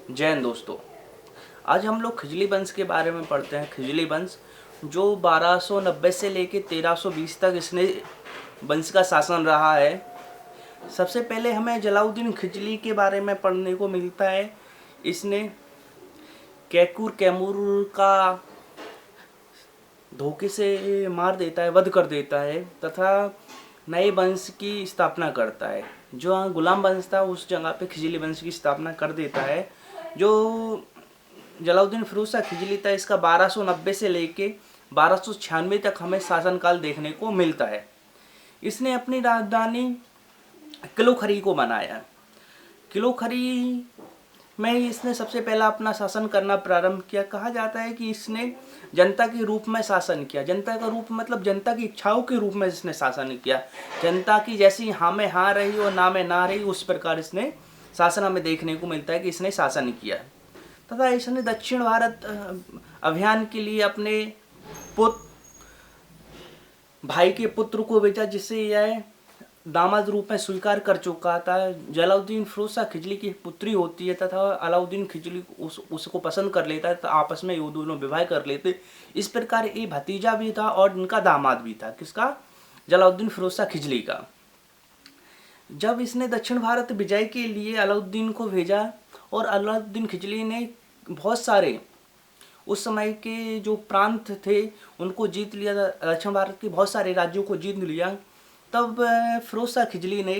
जैन दोस्तों, आज हम लोग खिजली वंश के बारे में पढ़ते हैं। खिजली वंश जो 1290 से लेके 1320 तक इसने वंश का शासन रहा है। सबसे पहले हमें जलाउद्दीन खिजली के बारे में पढ़ने को मिलता है। इसने कैकूर कैमूर का धोखे से मार देता है, वध कर देता है तथा नए वंश की स्थापना करता है। जो गुलाम वंश था उस जगह पे खिजली वंश की स्थापना कर देता है। जो जलाउद्दीन फिरोज शाह खिजली था, इसका 1290 से लेके 1296 तक हमें शासनकाल देखने को मिलता है। इसने अपनी राजधानी किलोखरी को बनाया। किलोखरी में इसने सबसे पहला अपना शासन करना प्रारंभ किया। कहा जाता है कि इसने जनता के रूप में शासन किया। जनता का रूप मतलब जनता की इच्छाओं के रूप में इसने शासन किया। जनता की जैसी हाँ में हाँ रही और ना में ना रही, उस प्रकार इसने शासन हमें देखने को मिलता है कि इसने शासन किया। तथा इसने दक्षिण भारत अभियान के लिए अपने भाई के पुत्र को भेजा, जिसे यह दामाद रूप में स्वीकार कर चुका था। जलाउद्दीन फिरोज शाह खिजली की पुत्री होती है तथा अलाउद्दीन खिजली उसको पसंद कर लेता है, तो आपस में ये दोनों विवाह कर लेते। इस प्रकार ये भतीजा भी था और इनका दामाद भी था। किसका? जलाउद्दीन फिरोज शाह खिजली का। जब इसने दक्षिण भारत विजय के लिए अलाउद्दीन को भेजा और अलाउद्दीन खिजली ने बहुत सारे उस समय के जो प्रांत थे उनको जीत लिया, दक्षिण भारत के बहुत सारे राज्यों को जीत लिया, तब फिरोज शाह खिजली ने,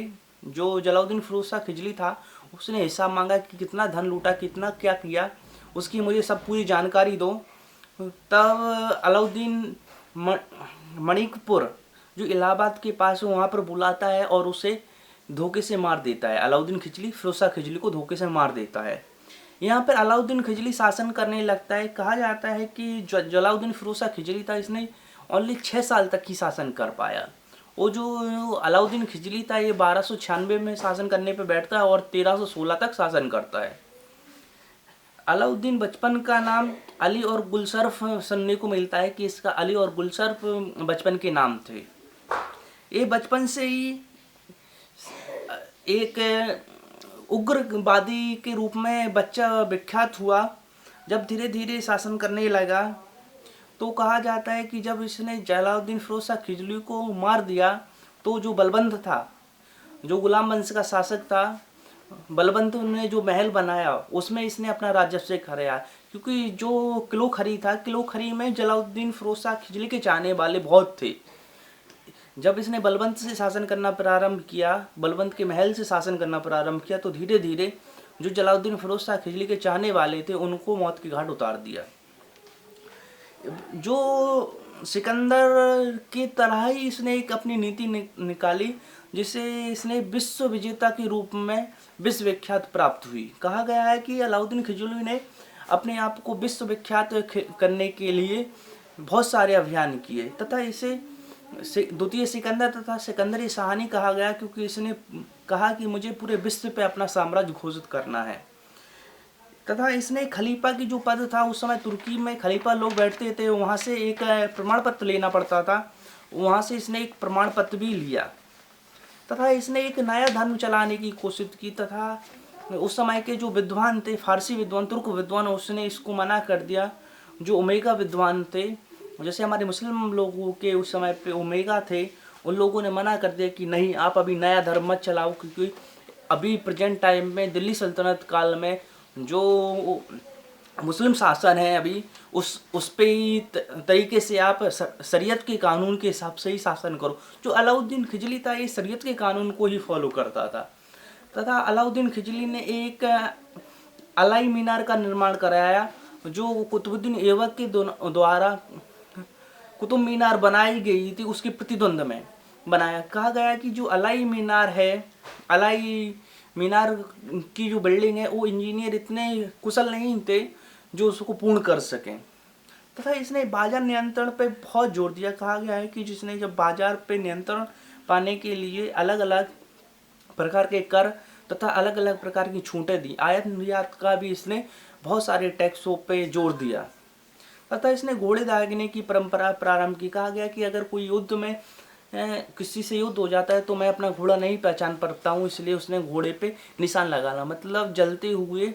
जो जलाउद्दीन फिरोज शाह खिजली था, उसने हिसाब मांगा कि कितना धन लूटा, कितना क्या किया, उसकी मुझे सब पूरी जानकारी दो। तब अलाउद्दीन मणिकपुर जो इलाहाबाद के पास है वहाँ पर बुलाता है और उसे धोखे से मार देता है। अलाउद्दीन खिजली फिरोज शाह खिजली को धोखे से मार देता है। यहाँ पर अलाउद्दीन खिजली शासन करने लगता है। कहा जाता है कि जलाउद्दीन फिरोज शाह खिजली था, इसने ओनली 6 साल तक ही शासन कर पाया। वो जो अलाउद्दीन खिजली था ये 1296 में शासन करने पे बैठता है और 1316 तक शासन करता है। अलाउद्दीन बचपन का नाम अली और गुलशर्फ सुनने को मिलता है कि इसका अली और गुलशर्फ बचपन के नाम थे। ये बचपन से ही एक उग्रवादी के रूप में बच्चा विख्यात हुआ। जब धीरे धीरे शासन करने लगा तो कहा जाता है कि जब इसने जलाउद्दीन फिरोज शाह खिजली को मार दिया तो जो बलबंत था, जो गुलाम वंश का शासक था, बलबंत ने जो महल बनाया उसमें इसने अपना राजस्व कराया। क्योंकि जो किलोखरी था, किलोखरी में जलाउद्दीन फिरोज शाह खिजली के चाहने वाले बहुत थे। जब इसने बलबंत से शासन करना प्रारंभ किया, बलबंत के महल से शासन करना प्रारंभ किया, तो धीरे धीरे जो जलाउद्दीन फिरोज शाह खिजली के चाहने वाले थे उनको मौत की घाट उतार दिया। जो सिकंदर की तरह ही इसने एक अपनी नीति निकाली, जिसे इसने विश्व विजेता के रूप में विश्व विख्यात प्राप्त हुई। कहा गया है कि अलाउद्दीन खिजली ने अपने आप को विश्व विख्यात करने के लिए बहुत सारे अभियान किए तथा इसे द्वितीय सिकंदर तथा सिकंदरी शाहनी कहा गया, क्योंकि इसने कहा कि मुझे पूरे विश्व पे अपना साम्राज्य घोषित करना है। तथा इसने खलीफा की जो पद था, उस समय तुर्की में खलीफा लोग बैठते थे, वहाँ से एक प्रमाण पत्र लेना पड़ता था, वहाँ से इसने एक प्रमाण पत्र भी लिया। तथा इसने एक नया धर्म चलाने की कोशिश की तथा उस समय के जो विद्वान थे, फारसी विद्वान, तुर्क विद्वान, उसने इसको मना कर दिया। जो ओमेगा विद्वान थे, जैसे हमारे मुस्लिम लोगों के उस समय पे ओमेगा थे, उन लोगों ने मना कर दिया कि नहीं, आप अभी नया धर्म मत चलाओ, क्योंकि अभी प्रेजेंट टाइम में दिल्ली सल्तनत काल में जो मुस्लिम शासन है अभी उस पे ही तरीके से आप शरीयत के कानून के हिसाब से ही शासन करो। जो अलाउद्दीन खिजली था ये शरीयत के कानून को ही फॉलो करता था। तथा अलाउद्दीन खिजली ने एक अलाई मीनार का निर्माण कराया, जो कुतुबुद्दीन ऐबक के द्वारा कुतुब मीनार बनाई गई थी उसके प्रतिद्वंद में बनाया। कहा गया कि जो अलाई मीनार है, अलाई मीनार की जो बिल्डिंग है, वो इंजीनियर इतने कुशल नहीं थे जो उसको पूर्ण कर सकें। तथा इसने बाजार नियंत्रण पे बहुत जोर दिया। कहा गया है कि जिसने जब बाजार पे नियंत्रण पाने के लिए अलग अलग प्रकार के कर तथा अलग अलग प्रकार की छूटें दी। आयात निर्यात का भी इसने बहुत सारे टैक्सों पे जोर दिया। तथा इसने घोड़े दागने की परंपरा प्रारंभ की। कहा गया कि अगर कोई युद्ध में किसी से युद्ध हो जाता है तो मैं अपना घोड़ा नहीं पहचान पाता हूँ, इसलिए उसने घोड़े पे निशान लगाना, मतलब जलते हुए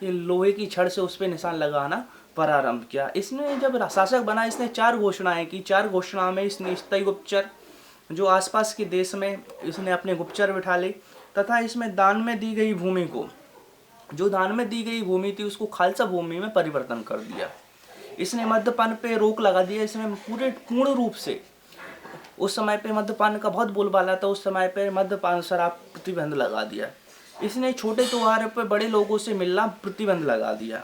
लोहे की छड़ से उस पर निशान लगाना प्रारंभ किया। इसने जब शासक बना इसने 4 घोषणाएं की। 4 घोषणाओं में इसने स्थायी गुप्तचर जो आसपास के देश में इसने अपने गुप्तचर बिठा ले, तथा इसमें दान में दी गई भूमि को, जो दान में दी गई भूमि थी उसको खालसा भूमि में परिवर्तन कर दिया। इसने मद्यपान पे रोक लगा दिया। इसमें पूर्ण रूप से, उस समय पे मद्यपान का बहुत बोलबाला था, उस समय पे मद्यपान शराब प्रतिबंध लगा दिया। इसने छोटे त्योहार पर बड़े लोगों से मिलना प्रतिबंध लगा दिया,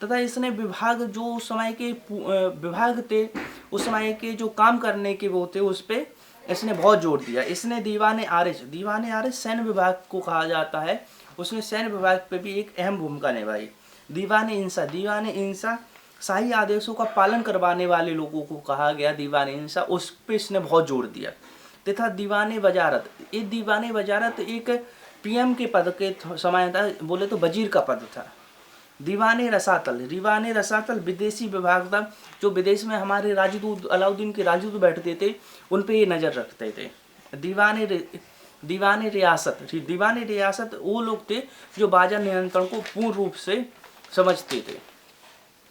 तथा इसने विभाग जो उस समय के विभाग थे, उस समय के जो काम करने के वो थे, उस पर इसने बहुत जोर दिया। इसने दीवाने आरिश सैन्य विभाग को कहा जाता है, उसने सैन्य विभाग पे भी एक अहम भूमिका निभाई। दीवाने इंसा शाही आदेशों का पालन करवाने वाले लोगों को कहा गया दीवाने इंसा, उस पर इसने बहुत जोर दिया। तथा दीवाने वजारत एक पीएम के पद के समान था, बोले तो वजीर का पद था। दीवाने रसातल विदेशी विभाग था, जो विदेश में हमारे राजदूत अलाउद्दीन के राजदूत बैठते थे, उन पे ये नज़र रखते थे। दीवाने रियासत वो लोग थे जो बाजार नियंत्रण को पूर्ण रूप से समझते थे।